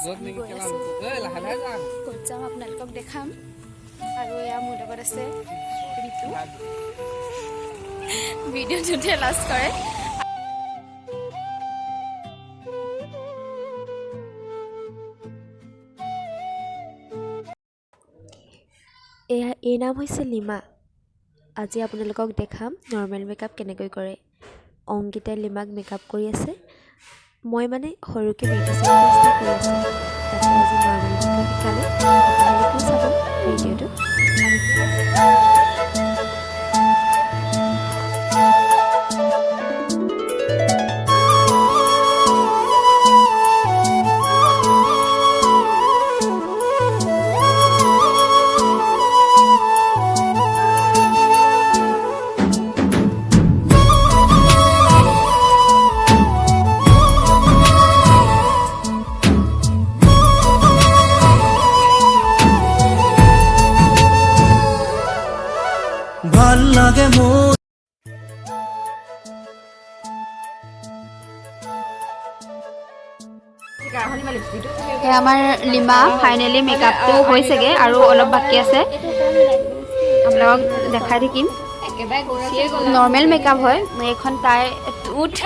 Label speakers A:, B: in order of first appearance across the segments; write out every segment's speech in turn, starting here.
A: গৈ আছোঁ ক'ত যাম আপোনালোকক দেখাম আৰু এয়া মোৰ লগত আছে ঋতু ভিডিঅ'টোতে লাষ্ট কৰে এই নাম হৈছে লিমা আজি আপোনালোকক দেখাম নৰ্মেল মেকআপ কেনেকৈ কৰে অংকিতাই লিমাক মেকআপ কৰি আছে মই মানে সৰুকৈ মেকআপ কৰি আছোঁ তাতে আজি নৰ্মেল মেকআপ শিকালে আপোনালোকেও চাব ভিডিঅ'টো
B: ভাল লাগে মোৰ
A: আমাৰ লিমা ফাইনেলি মেকআপটো হৈছেগৈ আৰু অলপ বাকী আছে আপোনালোকক দেখাই থাকিম নৰ্মেল মেকআপ হয় এইখন তাই উঠ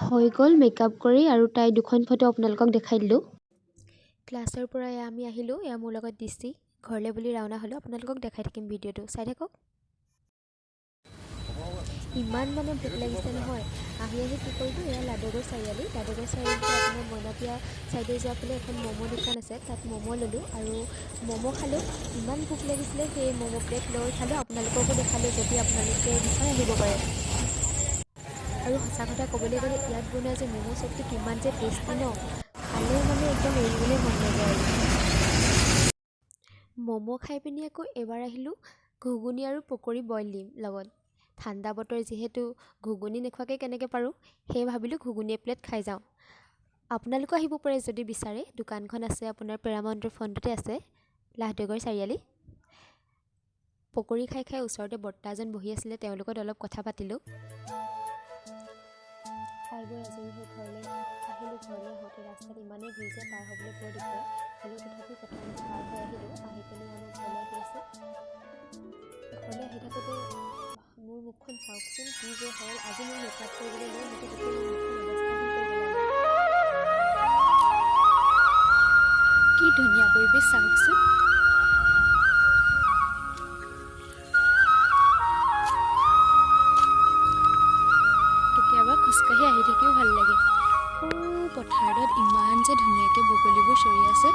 A: হৈ গ'ল মেকআপ কৰি আৰু তাই দুখন ফটো আপোনালোকক দেখাই দিলোঁ ক্লাছৰ পৰা আমি আহিলোঁ এয়া মোৰ লগত দিছি ঘৰলৈ বুলি ৰাওনা হ'লোঁ আপোনালোকক দেখাই থাকিম ভিডিঅ'টো চাই থাকক ইমান মানে ভোক লাগিছে নহয় আহি কি কৰিলোঁ এয়া লাডুগড় চাৰিআলিত আপোনাৰ মইনাপিয়া চাইডে যোৱা ফালে এখন ম'ম' দোকান আছে তাত ম'ম' ল'লোঁ আৰু ম'ম' খালোঁ ইমান ভোক লাগিছিলে সেই ম'ম' প্লেট লৈ খালোঁ আপোনালোককো দেখালোঁ যদি আপোনালোকে বিচাৰি আহিব পাৰে আৰু সঁচা কথা ক'বলৈ গ'লে ইয়াত বনোৱা যে ম'ম' চুপটো কিমান যে টেষ্টি ন খালে মানে একদম এৰিবলৈ মন নাযায় ম'ম' খাই পিনি আকৌ এবাৰ আহিলোঁ ঘুগুনি আৰু পকৰি বইল দিম লগত ঠাণ্ডা বতৰ যিহেতু ঘুগুনি নোখোৱাকৈ কেনেকৈ পাৰোঁ সেয়ে ভাবিলোঁ ঘুগুনি এপ্লেট খাই যাওঁ আপোনালোকো আহিব পাৰে যদি বিচাৰে দোকানখন আছে আপোনাৰ পেৰামাউণ্টৰ ফ্ৰণ্টতে আছে লাডুগড় চাৰিআলি পকৰি খাই ওচৰতে বৰ্তা এজন বহি আছিলে তেওঁৰ লগত অলপ কথা পাতিলোঁ খাই বৈ আজৰি হৈ ঘৰলৈ হওঁতে ৰাস্তাত ইমানেই ভিৰ যে পাৰ হ'বলৈ বৰ দিগদাৰ হ'লেও তথাপিও কথা পাৰ হৈ আহিলোঁ আহি পিনি আমাৰ ঘৰলৈ আহি আছে ঘৰলৈ আহি থাকোঁতে মোৰ মুখখন চাওকচোন কি যে হ'ল আজি মোৰ মেকআপ কৰিবলৈ লৈ সেইটো গোটেই মুখখন অৱস্থাহীন কৰি পেলালে কি ধুনীয়া পৰিৱেশ চাওকচোন কেতিয়াবা খোজকাঢ়ি আহি থাকিও ভাল লাগে পথাৰত ইমান যে ধুনীয়াকৈ বগলীবোৰ চৰি আছে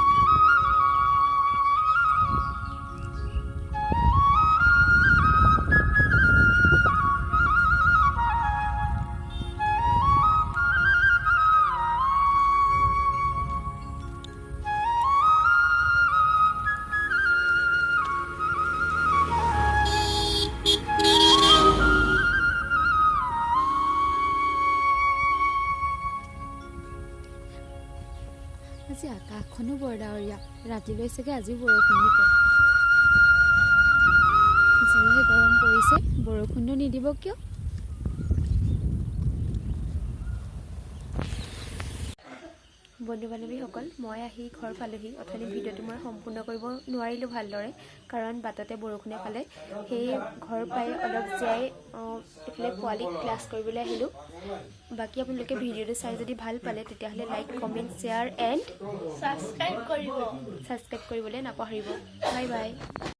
A: আজি আকাশখনো বৰ ডাৱৰীয়া ৰাতিলৈ চাগে আজিও বৰষুণ দিব যিহে গৰম পৰিছে বৰষুণো নিদিব কিয় বন্ধু বান্ধৱীসকল মই আহি ঘৰ পালোহি অথনি ভিডিঅ'টো মই সম্পূৰ্ণ কৰিব নোৱাৰিলোঁ ভালদৰে কাৰণ বাটতে বৰষুণে পালে সেয়ে ঘৰ পাই অলপ জীয়াই এইফালে পোৱালীক ক্লাছ কৰিবলৈ আহিলোঁ বাকী আপোনালোকে ভিডিঅ'টো চাই যদি ভাল পালে তেতিয়াহ'লে like comment share and subscribe কৰিবলৈ নাপাহৰিব বাই বাই